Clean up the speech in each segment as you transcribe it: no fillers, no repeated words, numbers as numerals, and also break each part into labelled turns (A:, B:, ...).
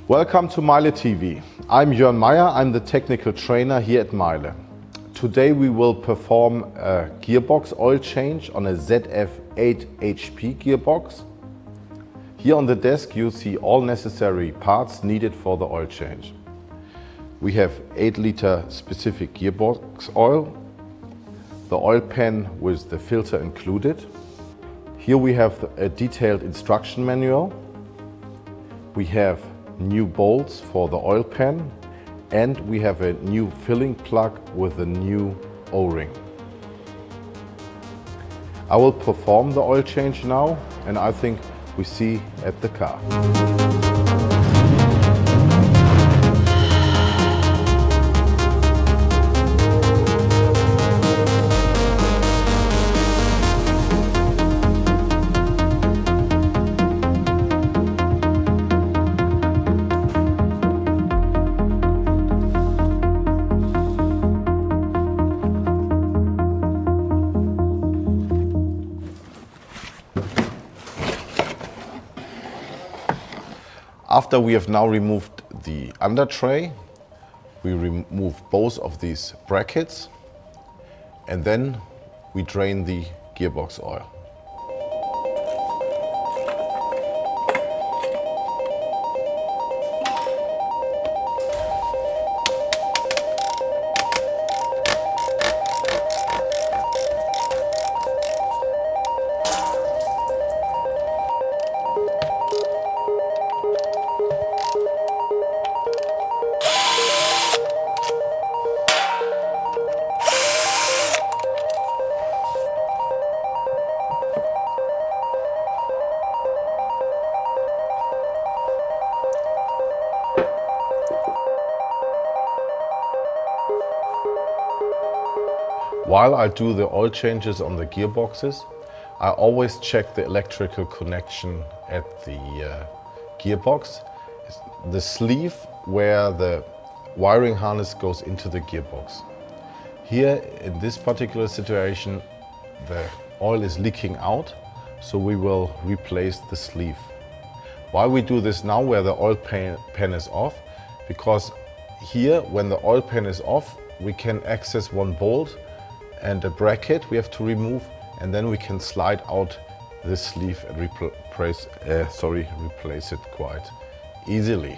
A: Welcome to MEYLE TV. I'm Jörn Meyer, I'm the technical trainer here at MEYLE. Today we will perform a gearbox oil change on a ZF8HP gearbox. Here on the desk you see all necessary parts needed for the oil change. We have 8-liter specific gearbox oil, the oil pan with the filter included. Here we have a detailed instruction manual. We have new bolts for the oil pan, and we have a new filling plug with a new O-ring. I will perform the oil change now, and I think we see at the car. After we have now removed the under tray, we remove both of these brackets and then we drain the gearbox oil. While I do the oil changes on the gearboxes, I always check the electrical connection at the gearbox. The sleeve where the wiring harness goes into the gearbox. Here, in this particular situation, the oil is leaking out, so we will replace the sleeve. Why we do this now where the oil pan is off? Because here, when the oil pan is off, we can access one bolt and a bracket we have to remove, and then we can slide out this sleeve and replace it quite easily.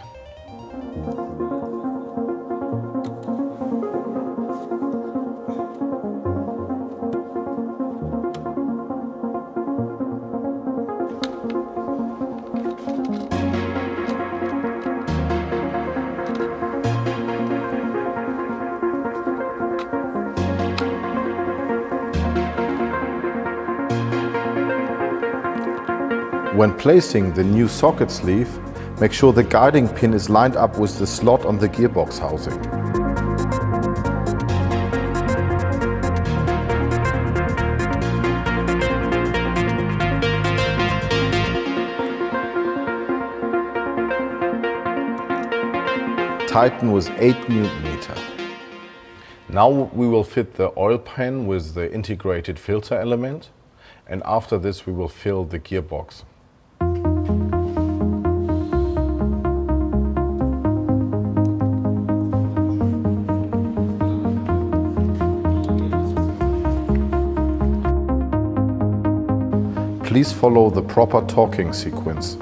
A: When placing the new socket sleeve, make sure the guiding pin is lined up with the slot on the gearbox housing. Tighten with 8 Nm. Now we will fit the oil pan with the integrated filter element, and after this we will fill the gearbox. Please follow the proper torquing sequence.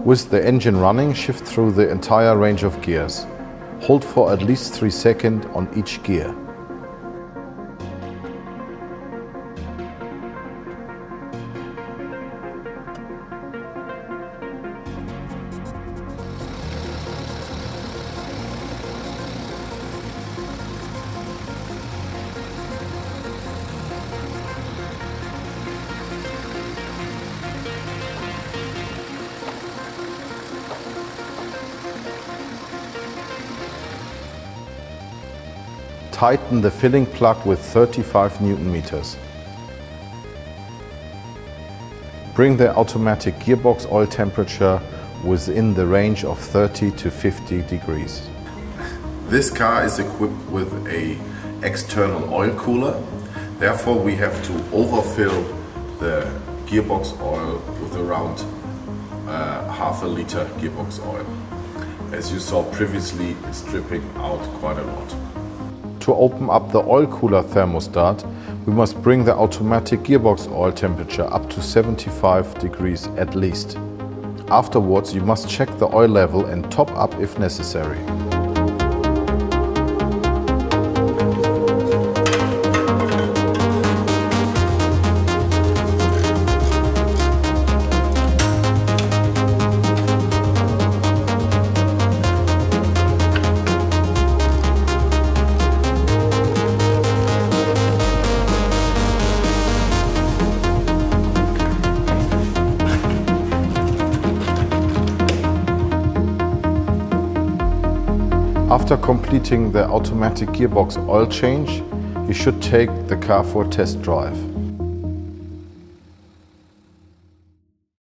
A: With the engine running, shift through the entire range of gears. Hold for at least 3 seconds on each gear. Tighten the filling plug with 35 Newton meters. Bring the automatic gearbox oil temperature within the range of 30 to 50 degrees. This car is equipped with an external oil cooler. Therefore, we have to overfill the gearbox oil with around half a liter gearbox oil. As you saw previously, it's dripping out quite a lot. To open up the oil cooler thermostat, we must bring the automatic gearbox oil temperature up to 75 degrees at least. Afterwards, you must check the oil level and top up if necessary. After completing the automatic gearbox oil change, you should take the car for a test drive.